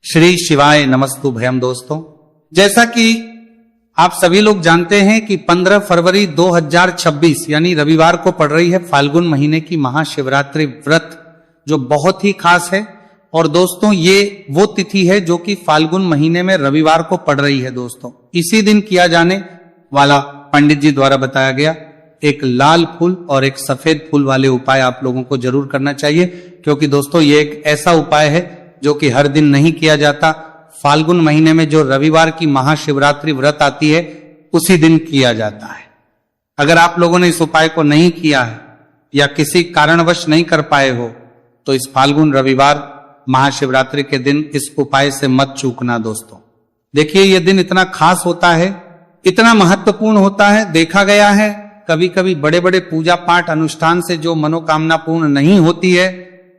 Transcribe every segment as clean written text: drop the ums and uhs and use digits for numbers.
श्री शिवाय नमस्तुभ्यम। दोस्तों, जैसा कि आप सभी लोग जानते हैं कि 15 फरवरी 2026 यानी रविवार को पड़ रही है फाल्गुन महीने की महाशिवरात्रि व्रत, जो बहुत ही खास है। और दोस्तों, ये वो तिथि है जो कि फाल्गुन महीने में रविवार को पड़ रही है। दोस्तों, इसी दिन किया जाने वाला पंडित जी द्वारा बताया गया एक लाल फूल और एक सफेद फूल वाले उपाय आप लोगों को जरूर करना चाहिए, क्योंकि दोस्तों ये एक ऐसा उपाय है जो कि हर दिन नहीं किया जाता। फाल्गुन महीने में जो रविवार की महाशिवरात्रि व्रत आती है उसी दिन किया जाता है। अगर आप लोगों ने इस उपाय को नहीं किया है या किसी कारणवश नहीं कर पाए हो तो इस फाल्गुन रविवार महाशिवरात्रि के दिन इस उपाय से मत चूकना। दोस्तों देखिए, यह दिन इतना खास होता है, इतना महत्वपूर्ण होता है। देखा गया है कभी कभी बड़े बड़े पूजा पाठ अनुष्ठान से जो मनोकामना पूर्ण नहीं होती है,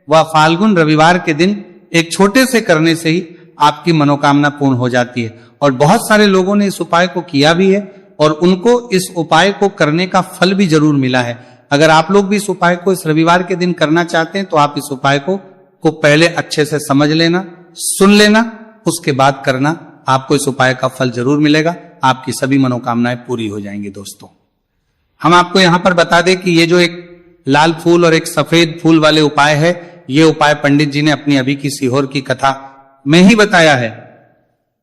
वह फाल्गुन रविवार के दिन एक छोटे से करने से ही आपकी मनोकामना पूर्ण हो जाती है। और बहुत सारे लोगों ने इस उपाय को किया भी है और उनको इस उपाय को करने का फल भी जरूर मिला है। अगर आप लोग भी इस उपाय को इस रविवार के दिन करना चाहते हैं तो आप इस उपाय को पहले अच्छे से समझ लेना, सुन लेना, उसके बाद करना। आपको इस उपाय का फल जरूर मिलेगा, आपकी सभी मनोकामनाएं पूरी हो जाएंगी। दोस्तों, हम आपको यहां पर बता दें कि ये जो एक लाल फूल और एक सफेद फूल वाले उपाय है, ये उपाय पंडित जी ने अपनी अभी की सीहोर की कथा में ही बताया है।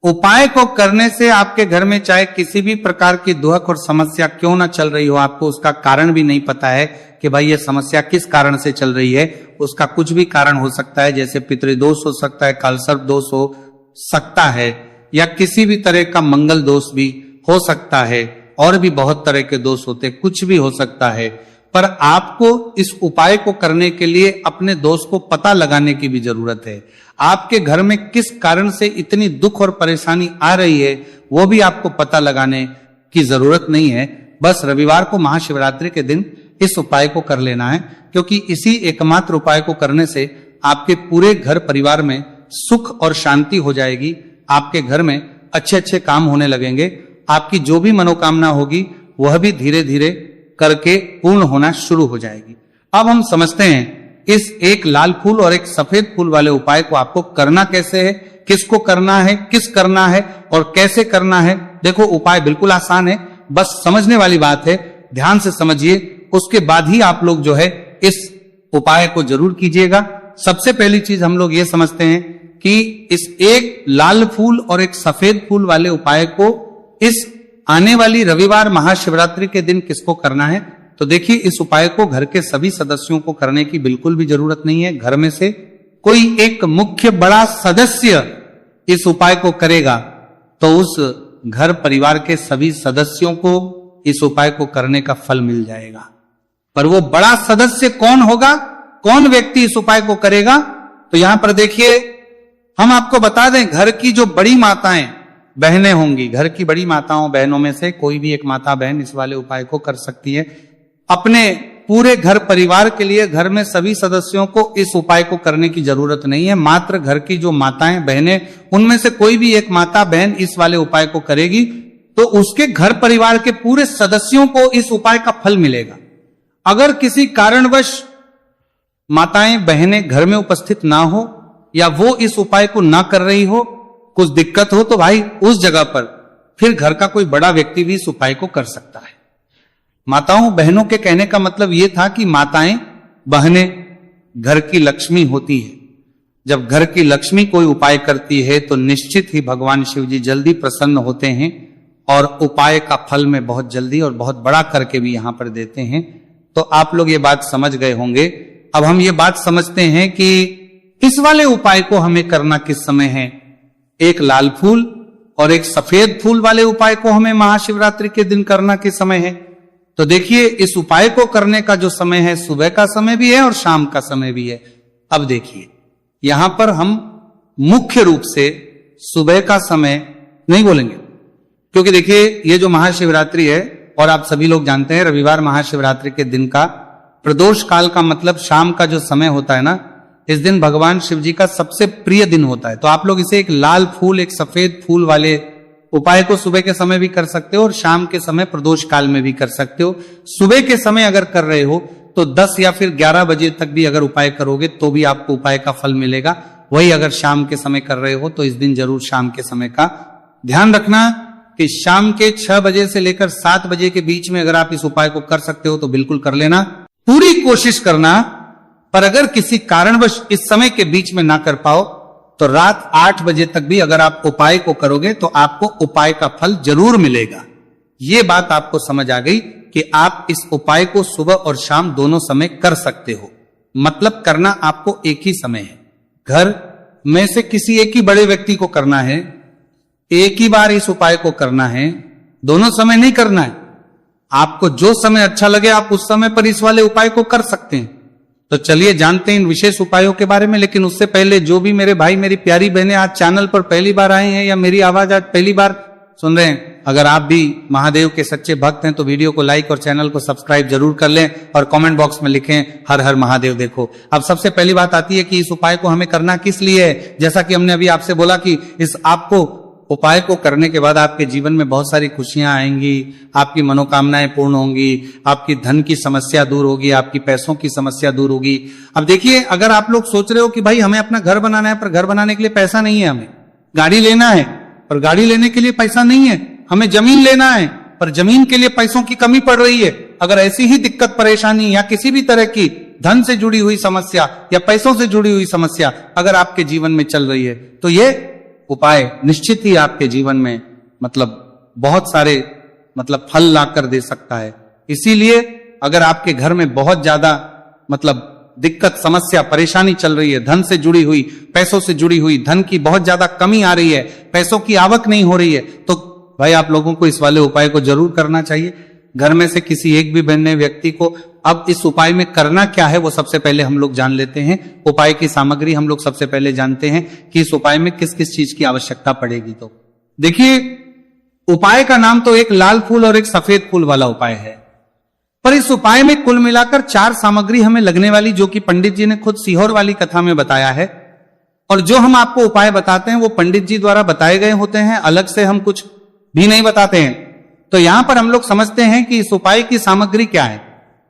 उपाय को करने से आपके घर में चाहे किसी भी प्रकार की दुख और समस्या क्यों ना चल रही हो, आपको उसका कारण भी नहीं पता है कि भाई ये समस्या किस कारण से चल रही है, उसका कुछ भी कारण हो सकता है। जैसे पितृदोष हो सकता है, कालसर्प दोष हो सकता है, या किसी भी तरह का मंगल दोष भी हो सकता है, और भी बहुत तरह के दोष होते, कुछ भी हो सकता है। पर आपको इस उपाय को करने के लिए अपने दोष को पता लगाने की भी जरूरत है। आपके घर में किस कारण से इतनी दुख और परेशानी आ रही है वो भी आपको पता लगाने की जरूरत नहीं है। बस रविवार को महाशिवरात्रि के दिन इस उपाय को कर लेना है, क्योंकि इसी एकमात्र उपाय को करने से आपके पूरे घर परिवार में सुख और शांति हो जाएगी। आपके घर में अच्छे अच्छे काम होने लगेंगे। आपकी जो भी मनोकामना होगी वह भी धीरे धीरे करके पूर्ण होना शुरू हो जाएगी। अब हम समझते हैं इस एक लाल फूल और एक सफेद फूल वाले उपाय को आपको करना कैसे है, किसको करना है, किस करना है और कैसे करना है। देखो, उपाय बिल्कुल आसान है, बस समझने वाली बात है। ध्यान से समझिए, उसके बाद ही आप लोग जो है इस उपाय को जरूर कीजिएगा। सबसे पहली चीज हम लोग ये समझते हैं कि इस एक लाल फूल और एक सफेद फूल वाले उपाय को इस आने वाली रविवार महाशिवरात्रि के दिन किसको करना है। तो देखिए, इस उपाय को घर के सभी सदस्यों को करने की बिल्कुल भी जरूरत नहीं है। घर में से कोई एक मुख्य बड़ा सदस्य इस उपाय को करेगा तो उस घर परिवार के सभी सदस्यों को इस उपाय को करने का फल मिल जाएगा। पर वो बड़ा सदस्य कौन होगा, कौन व्यक्ति इस उपाय को करेगा, तो यहां पर देखिए हम आपको बता दें, घर की जो बड़ी माताएं बहनें होंगी, घर की बड़ी माताओं बहनों में से कोई भी एक माता बहन इस वाले उपाय को कर सकती है। अपने पूरे घर परिवार के लिए घर में सभी सदस्यों को इस उपाय को करने की जरूरत नहीं है। मात्र घर की जो माताएं बहनें, उनमें से कोई भी एक माता बहन इस वाले उपाय को करेगी तो उसके घर परिवार के पूरे सदस्यों को इस उपाय का फल मिलेगा। अगर किसी कारणवश माताएं बहनें घर में उपस्थित ना हो या वो इस उपाय को ना कर रही हो, कुछ दिक्कत हो, तो भाई उस जगह पर फिर घर का कोई बड़ा व्यक्ति भी इस उपाय को कर सकता है। माताओं बहनों के कहने का मतलब यह था कि माताएं बहनें घर की लक्ष्मी होती है। जब घर की लक्ष्मी कोई उपाय करती है तो निश्चित ही भगवान शिव जी जल्दी प्रसन्न होते हैं और उपाय का फल में बहुत जल्दी और बहुत बड़ा करके भी यहां पर देते हैं। तो आप लोग ये बात समझ गए होंगे। अब हम ये बात समझते हैं कि इस वाले उपाय को हमें करना किस समय है। एक लाल फूल और एक सफेद फूल वाले उपाय को हमें महाशिवरात्रि के दिन करना किस समय है। तो देखिए, इस उपाय को करने का जो समय है, सुबह का समय भी है और शाम का समय भी है। अब देखिए, यहां पर हम मुख्य रूप से सुबह का समय नहीं बोलेंगे, क्योंकि देखिए ये जो महाशिवरात्रि है, और आप सभी लोग जानते हैं रविवार महाशिवरात्रि के दिन का प्रदोष काल का मतलब शाम का जो समय होता है ना, इस दिन भगवान शिव जी का सबसे प्रिय दिन होता है। तो आप लोग इसे एक लाल फूल एक सफेद फूल वाले उपाय को सुबह के समय भी कर सकते हो और शाम के समय प्रदोष काल में भी कर सकते हो। सुबह के समय अगर कर रहे हो तो 10 या फिर 11 बजे तक भी अगर उपाय करोगे तो भी आपको उपाय का फल मिलेगा। वही अगर शाम के समय कर रहे हो तो इस दिन जरूर शाम के समय का ध्यान रखना कि शाम के 6 बजे से लेकर 7 बजे के बीच में अगर आप इस उपाय को कर सकते हो तो बिल्कुल कर लेना, पूरी कोशिश करना। पर अगर किसी कारणवश इस समय के बीच में ना कर पाओ तो रात 8 बजे तक भी अगर आप उपाय को करोगे तो आपको उपाय का फल जरूर मिलेगा। ये बात आपको समझ आ गई कि आप इस उपाय को सुबह और शाम दोनों समय कर सकते हो। मतलब करना आपको एक ही समय है, घर में से किसी एक ही बड़े व्यक्ति को करना है, एक ही बार इस उपाय को करना है, दोनों समय नहीं करना है। आपको जो समय अच्छा लगे आप उस समय पर इस वाले उपाय को कर सकते हैं। तो चलिए जानते हैं इन विशेष उपायों के बारे में। लेकिन उससे पहले जो भी मेरे भाई मेरी प्यारी बहनें आज चैनल पर पहली बार आए हैं या मेरी आवाज आज पहली बार सुन रहे हैं, अगर आप भी महादेव के सच्चे भक्त हैं तो वीडियो को लाइक और चैनल को सब्सक्राइब जरूर कर लें और कमेंट बॉक्स में लिखें हर हर महादेव। देखो अब सबसे पहली बात आती है कि इस उपाय को हमें करना किस लिए है। जैसा कि हमने अभी आपसे बोला कि इस आपको उपाय को करने के बाद आपके जीवन में बहुत सारी खुशियां आएंगी, आपकी मनोकामनाएं पूर्ण होंगी, आपकी धन की समस्या दूर होगी, आपकी पैसों की समस्या दूर होगी। अब देखिए, अगर आप लोग सोच रहे हो कि भाई हमें अपना घर बनाना है पर घर बनाने के लिए पैसा नहीं है, हमें गाड़ी लेना है पर गाड़ी लेने के लिए पैसा नहीं है, हमें जमीन लेना है पर जमीन के लिए पैसों की कमी पड़ रही है, अगर ऐसी ही दिक्कत परेशानी या किसी भी तरह की धन से जुड़ी हुई समस्या या पैसों से जुड़ी हुई समस्या अगर आपके जीवन में चल रही है तो ये उपाय निश्चित ही आपके जीवन में बहुत सारे फल ला कर दे सकता है। इसीलिए अगर आपके घर में बहुत ज्यादा दिक्कत समस्या परेशानी चल रही है, धन से जुड़ी हुई, पैसों से जुड़ी हुई, धन की बहुत ज्यादा कमी आ रही है, पैसों की आवक नहीं हो रही है, तो भाई आप लोगों को इस वाले उपाय को जरूर करना चाहिए। घर में से किसी एक भी बनने व्यक्ति को अब इस उपाय में करना क्या है वो सबसे पहले हम लोग जान लेते हैं। उपाय की सामग्री हम लोग सबसे पहले जानते हैं कि इस उपाय में किस किस चीज की आवश्यकता पड़ेगी। तो देखिए, उपाय का नाम तो एक लाल फूल और एक सफेद फूल वाला उपाय है, पर इस उपाय में कुल मिलाकर 4 सामग्री हमें लगने वाली, जो कि पंडित जी ने खुद सीहोर वाली कथा में बताया है। और जो हम आपको उपाय बताते हैं वो पंडित जी द्वारा बताए गए होते हैं, अलग से हम कुछ भी नहीं बताते हैं। तो यहां पर हम लोग समझते हैं कि इस उपाय की सामग्री क्या है।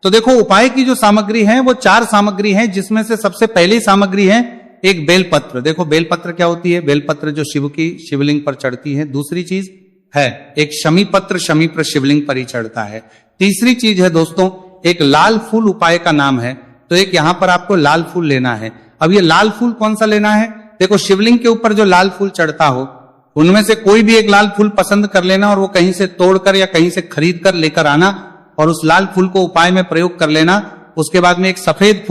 तो देखो, उपाय की जो सामग्री है वो 4 सामग्री है, जिसमें से सबसे पहली सामग्री है एक बेलपत्र। देखो बेलपत्र क्या होती है, बेलपत्र जो शिव की शिवलिंग पर चढ़ती है। दूसरी चीज है एक शमी पत्र, शमी पर शिवलिंग पर ही चढ़ता है। तीसरी चीज है दोस्तों एक लाल फूल, उपाय का नाम है, तो एक यहां पर आपको लाल फूल लेना है। अब ये लाल फूल कौन सा लेना है, देखो शिवलिंग के ऊपर जो लाल फूल चढ़ता हो उनमें से कोई भी एक लाल फूल पसंद कर लेना और वो कहीं से तोड़कर या कहीं से खरीद कर लेकर आना और उस लाल फूल को उपाय में प्रयोग कर लेना। उसके बाद में एक सफेद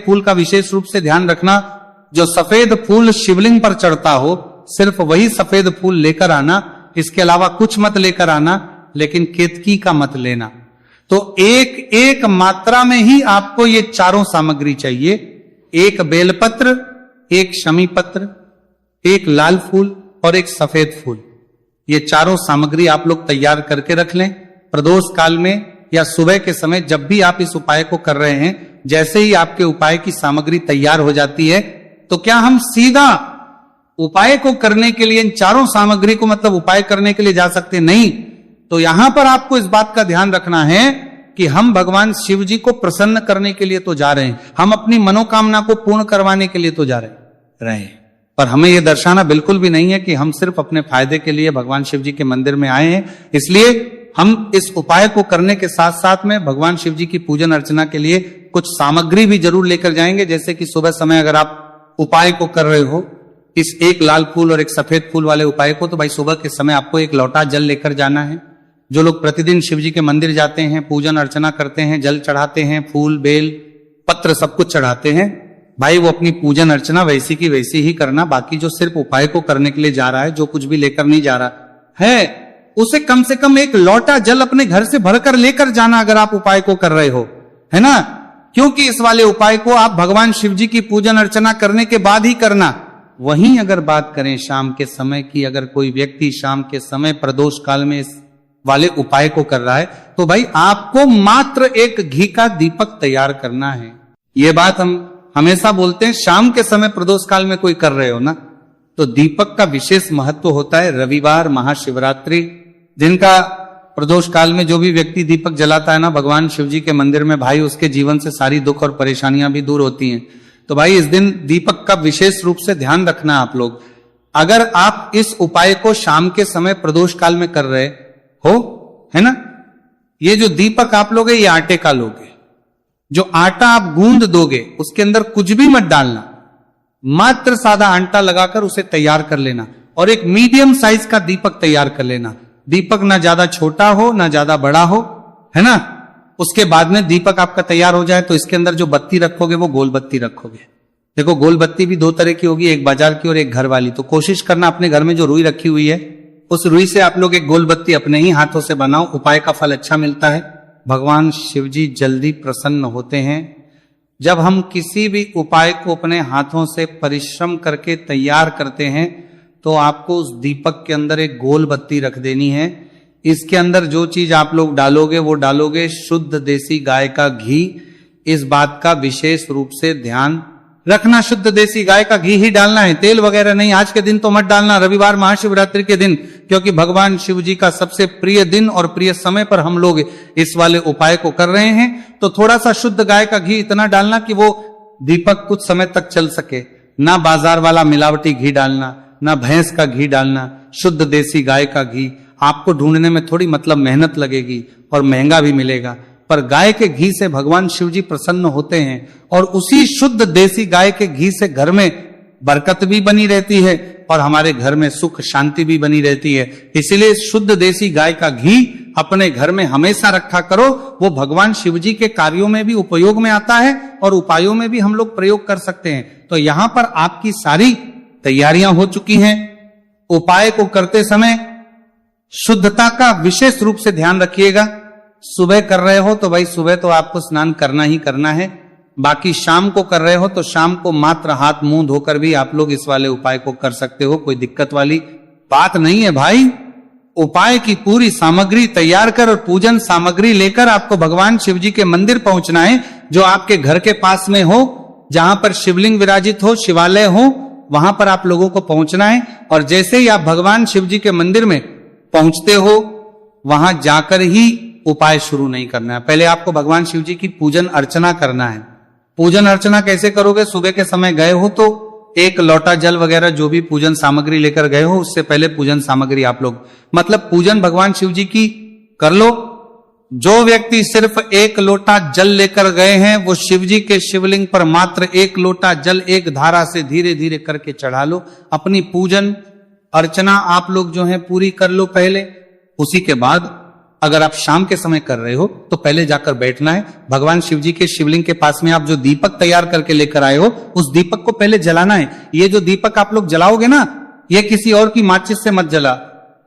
फूल का विशेष रूप से ध्यान रखना, जो सफेद फूल शिवलिंग पर चढ़ता हो सिर्फ वही सफेद फूल लेकर आना, इसके अलावा कुछ मत लेकर आना, लेकिन केतकी का मत लेना। तो एक एक मात्रा में ही आपको ये 4 सामग्री चाहिए, एक बेलपत्र, एक शमी पत्र, एक लाल फूल और एक सफेद फूल। ये 4 सामग्री आप लोग तैयार करके रख लें। प्रदोष काल में या सुबह के समय जब भी आप इस उपाय को कर रहे हैं, जैसे ही आपके उपाय की सामग्री तैयार हो जाती है तो क्या हम सीधा उपाय को करने के लिए इन 4 सामग्री को उपाय करने के लिए जा सकते नहीं। तो यहां पर आपको इस बात का ध्यान रखना है कि हम भगवान शिव जी को प्रसन्न करने के लिए तो जा रहे हैं, हम अपनी मनोकामना को पूर्ण करवाने के लिए तो जा रहे हैं, पर हमें यह दर्शाना बिल्कुल भी नहीं है कि हम सिर्फ अपने फायदे के लिए भगवान शिव जी के मंदिर में आए हैं। इसलिए हम इस उपाय को करने के साथ साथ में भगवान शिव जी की पूजन अर्चना के लिए कुछ सामग्री भी जरूर लेकर जाएंगे। जैसे कि सुबह समय अगर आप उपाय को कर रहे हो, इस एक लाल फूल और एक सफेद फूल वाले उपाय को, तो भाई सुबह के समय आपको एक लोटा जल लेकर जाना है। जो लोग प्रतिदिन शिव जी के मंदिर जाते हैं, पूजन अर्चना करते हैं, जल चढ़ाते हैं, फूल बेल पत्र सब कुछ चढ़ाते हैं, भाई वो अपनी पूजन अर्चना वैसी की वैसी ही करना। बाकी जो सिर्फ उपाय को करने के लिए जा रहा है, जो कुछ भी लेकर नहीं जा रहा है, उसे कम से कम एक लोटा जल अपने घर से भरकर लेकर जाना अगर आप उपाय को कर रहे हो, है ना। क्योंकि इस वाले उपाय को आप भगवान शिव जी की पूजन अर्चना करने के बाद ही करना। वहीं अगर बात करें शाम के समय की, अगर कोई व्यक्ति शाम के समय प्रदोष काल में इस वाले उपाय को कर रहा है तो भाई आपको मात्र एक घी का दीपक तैयार करना है। ये बात हम हमेशा बोलते हैं, शाम के समय प्रदोष काल में कोई कर रहे हो ना, तो दीपक का विशेष महत्व होता है। रविवार, महाशिवरात्रि, जिनका प्रदोष काल में जो भी व्यक्ति दीपक जलाता है ना भगवान शिव जी के मंदिर में, भाई उसके जीवन से सारी दुख और परेशानियां भी दूर होती हैं। तो भाई इस दिन दीपक का विशेष रूप से ध्यान रखना आप लोग। अगर आप इस उपाय को शाम के समय प्रदोष काल में कर रहे हो, है ना, ये जो दीपक आप लोगे ये आटे का लोगे। जो आटा आप गूंद दोगे उसके अंदर कुछ भी मत डालना, मात्र सादा आटा लगाकर उसे तैयार कर लेना और एक मीडियम साइज का दीपक तैयार कर लेना। दीपक ना ज्यादा छोटा हो ना ज्यादा बड़ा हो, है ना। उसके बाद में दीपक आपका तैयार हो जाए तो इसके अंदर जो बत्ती रखोगे वो गोल बत्ती रखोगे। देखो गोल बत्ती भी दो तरह की होगी, एक बाजार की और एक घर वाली। तो कोशिश करना अपने घर में जो रुई रखी हुई है उस रुई से आप लोग एक गोल बत्ती अपने ही हाथों से बनाओ। उपाय का फल अच्छा मिलता है। भगवान शिव जी जल्दी प्रसन्न होते हैं। जब हम किसी भी उपाय को अपने हाथों से परिश्रम करके तैयार करते हैं तो आपको उस दीपक के अंदर एक गोल बत्ती रख देनी है। इसके अंदर जो चीज आप लोग डालोगे वो डालोगे शुद्ध देसी गाय का घी। इस बात का विशेष रूप से ध्यान रखना, शुद्ध देसी गाय का घी ही डालना है, तेल वगैरह नहीं। आज के दिन तो मत डालना, रविवार महाशिवरात्रि के दिन, क्योंकि भगवान शिव जी का सबसे प्रिय दिन और प्रिय समय पर हम लोग इस वाले उपाय को कर रहे हैं। तो थोड़ा सा शुद्ध गाय का घी इतना डालना कि वो दीपक कुछ समय तक चल सके। ना बाजार वाला मिलावटी घी डालना, ना भैंस का घी डालना, शुद्ध देसी गाय का घी। आपको ढूंढने में थोड़ी मतलब मेहनत लगेगी और महंगा भी मिलेगा, पर गाय के घी से भगवान शिव जी प्रसन्न होते हैं और उसी शुद्ध देसी गाय के घी से घर में बरकत भी बनी रहती है और हमारे घर में सुख शांति भी बनी रहती है। इसलिए शुद्ध देसी गाय का घी अपने घर में हमेशा रखा करो। वो भगवान शिव जी के कार्यों में भी उपयोग में आता है और उपायों में भी हम लोग प्रयोग कर सकते हैं। तो यहां पर आपकी सारी तैयारियां हो चुकी हैं। उपाय को करते समय शुद्धता का विशेष रूप से ध्यान रखिएगा। सुबह कर रहे हो तो भाई सुबह तो आपको स्नान करना ही करना है। बाकी शाम को कर रहे हो तो शाम को मात्र हाथ मुंह धोकर भी आप लोग इस वाले उपाय को कर सकते हो, कोई दिक्कत वाली बात नहीं है भाई। उपाय की पूरी सामग्री तैयार कर और पूजन सामग्री लेकर आपको भगवान शिव जी के मंदिर पहुंचना है, जो आपके घर के पास में हो, जहां पर शिवलिंग विराजित हो, शिवालय हो, वहां पर आप लोगों को पहुंचना है। और जैसे ही आप भगवान शिव जी के मंदिर में पहुंचते हो वहां जाकर ही उपाय शुरू नहीं करना है। पहले आपको भगवान शिव जी की पूजन अर्चना करना है। पूजन अर्चना कैसे करोगे? सुबह के समय गए हो तो एक लोटा जल वगैरह जो भी पूजन सामग्री लेकर गए हो उससे पहले पूजन सामग्री आप लोग मतलब पूजन भगवान शिव जी की कर लो। जो व्यक्ति सिर्फ एक लोटा जल लेकर गए हैं वो शिव जी के शिवलिंग पर मात्र एक लोटा जल एक धारा से धीरे धीरे करके चढ़ा लो। अपनी पूजन अर्चना आप लोग जो है पूरी कर लो पहले। उसी के बाद अगर आप शाम के समय कर रहे हो तो पहले जाकर बैठना है। भगवान शिव जी के शिवलिंग के पास में आप जो दीपक तैयार करके लेकर आए हो उस दीपक को पहले जलाना है। ये जो दीपक आप लोग जलाओगे ना, ये किसी और की माचिस से मत जला,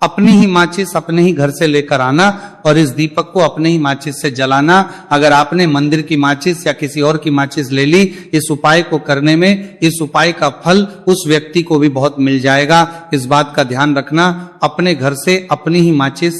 अपनी ही माचिस अपने ही घर से लेकर आना और इस दीपक को अपने ही माचिस से जलाना। अगर आपने मंदिर की माचिस या किसी और की माचिस ले ली, इस उपाय को करने में इस उपाय का फल उस व्यक्ति को भी बहुत मिल जाएगा। इस बात का ध्यान रखना। अपने घर से अपनी ही माचिस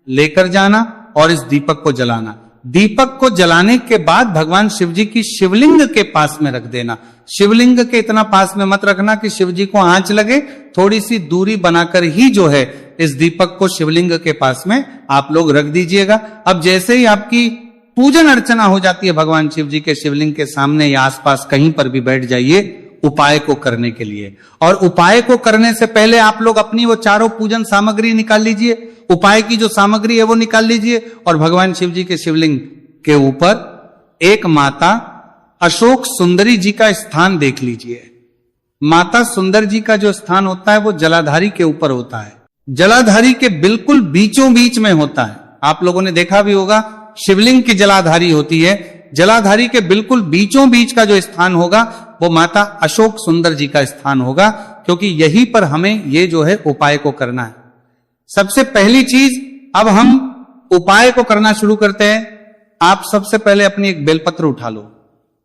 लेकर जाना और इस दीपक को जलाना। दीपक को जलाने के बाद भगवान शिव जी की शिवलिंग के पास में रख देना। शिवलिंग के इतना पास में मत रखना कि शिव जी को आंच लगे, थोड़ी सी दूरी बनाकर ही जो है इस दीपक को शिवलिंग के पास में आप लोग रख दीजिएगा। अब जैसे ही आपकी पूजन अर्चना हो जाती है भगवान शिव जी के शिवलिंग के सामने या आसपास कहीं पर भी बैठ जाइए उपाय को करने के लिए। और उपाय को करने से पहले आप लोग अपनी वो चारों पूजन सामग्री निकाल लीजिए। उपाय की जो सामग्री है वो निकाल लीजिए और भगवान शिव जी के शिवलिंग के ऊपर एक माता अशोक सुंदरी जी का स्थान देख लीजिए। माता सुंदर जी का जो स्थान होता है वो जलाधारी के ऊपर होता है। जलाधारी के बिल्कुल बीचों बीच में होता है। आप लोगों ने देखा भी होगा शिवलिंग की जलाधारी होती है, जलाधारी के बिल्कुल बीचों बीच का जो स्थान होगा वो माता अशोक सुंदर जी का स्थान होगा, क्योंकि यहीं पर हमें ये जो है उपाय को करना है। सबसे पहली चीज, अब हम उपाय को करना शुरू करते हैं। आप सबसे पहले अपनी एक बेलपत्र उठा लो।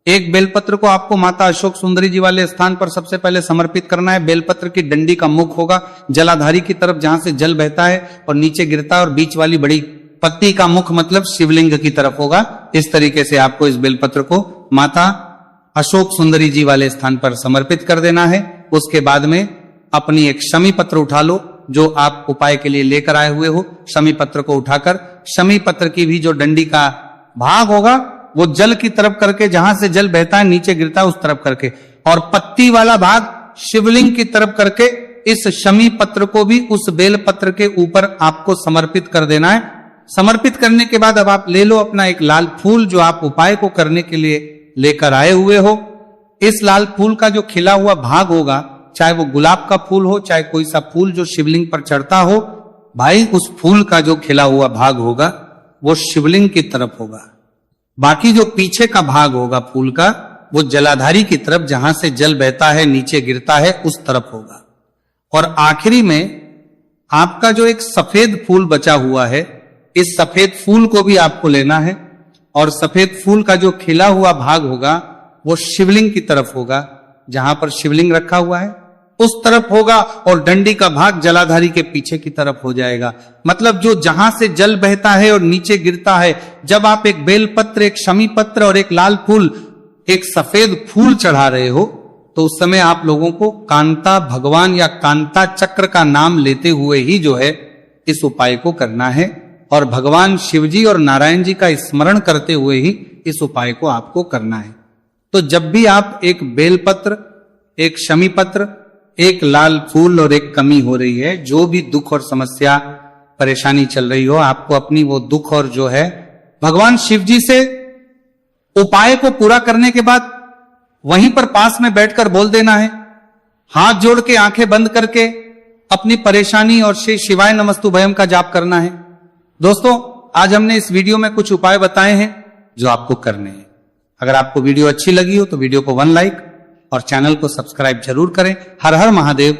एक बेलपत्र को आपको माता अशोक सुंदरी जी वाले स्थान पर सबसे पहले समर्पित करना है। बेलपत्र की डंडी का मुख होगा जलाधारी की तरफ जहां से जल बहता है और नीचे गिरता है, और बीच वाली बड़ी पत्ती का मुख मतलब शिवलिंग की तरफ होगा। इस तरीके से आपको इस बेलपत्र को माता अशोक सुंदरी जी वाले स्थान पर समर्पित कर देना है। उसके बाद में अपनी एक शमी पत्र उठा लो जो आप उपाय के लिए लेकर आए हुए हो। शमी पत्र को उठाकर शमी पत्र की भी जो डंडी का भाग होगा वो जल की तरफ करके, जहां से जल बहता है नीचे गिरता है उस तरफ करके, और पत्ती वाला भाग शिवलिंग की तरफ करके इस शमी पत्र को भी उस बेल पत्र के ऊपर आपको समर्पित कर देना है। समर्पित करने के बाद अब आप ले लो अपना एक लाल फूल जो आप उपाय को करने के लिए लेकर आए हुए हो। इस लाल फूल का जो खिला हुआ भाग होगा, चाहे वो गुलाब का फूल हो, चाहे कोई सा फूल जो शिवलिंग पर चढ़ता हो, भाई उस फूल का जो खिला हुआ भाग होगा वो शिवलिंग की तरफ होगा। बाकी जो पीछे का भाग होगा फूल का, वो जलाधारी की तरफ, जहां से जल बहता है नीचे गिरता है उस तरफ होगा। और आखिरी में आपका जो एक सफेद फूल बचा हुआ है, इस सफेद फूल को भी आपको लेना है, और सफेद फूल का जो खिला हुआ भाग होगा वो शिवलिंग की तरफ होगा, जहां पर शिवलिंग रखा हुआ है उस तरफ होगा, और डंडी का भाग जलाधारी के पीछे की तरफ हो जाएगा। मतलब जो जहां से जल बहता है और नीचे गिरता है, जब आप एक बेलपत्र, एक शमी पत्र और एक लाल फूल, एक सफेद फूल चढ़ा रहे हो, तो उस समय आप लोगों को कांता भगवान या कांता चक्र का नाम लेते हुए ही जो है इस उपाय को करना है, और भगवान शिवजी और नारायण जी का स्मरण करते हुए ही इस उपाय को आपको करना है। तो जब भी आप एक बेलपत्र, एक शमी पत्र, एक लाल फूल और एक कमी हो रही है, जो भी दुख और समस्या परेशानी चल रही हो, आपको अपनी वो दुख और जो है भगवान शिव जी से उपाय को पूरा करने के बाद वहीं पर पास में बैठकर बोल देना है, हाथ जोड़ के आंखें बंद करके अपनी परेशानी और श्री शिवाय नमस्तुभयम का जाप करना है। दोस्तों, आज हमने इस वीडियो में कुछ उपाय बताए हैं जो आपको करने हैं। अगर आपको वीडियो अच्छी लगी हो तो वीडियो को 1 लाइक और चैनल को सब्सक्राइब जरूर करें। हर हर महादेव।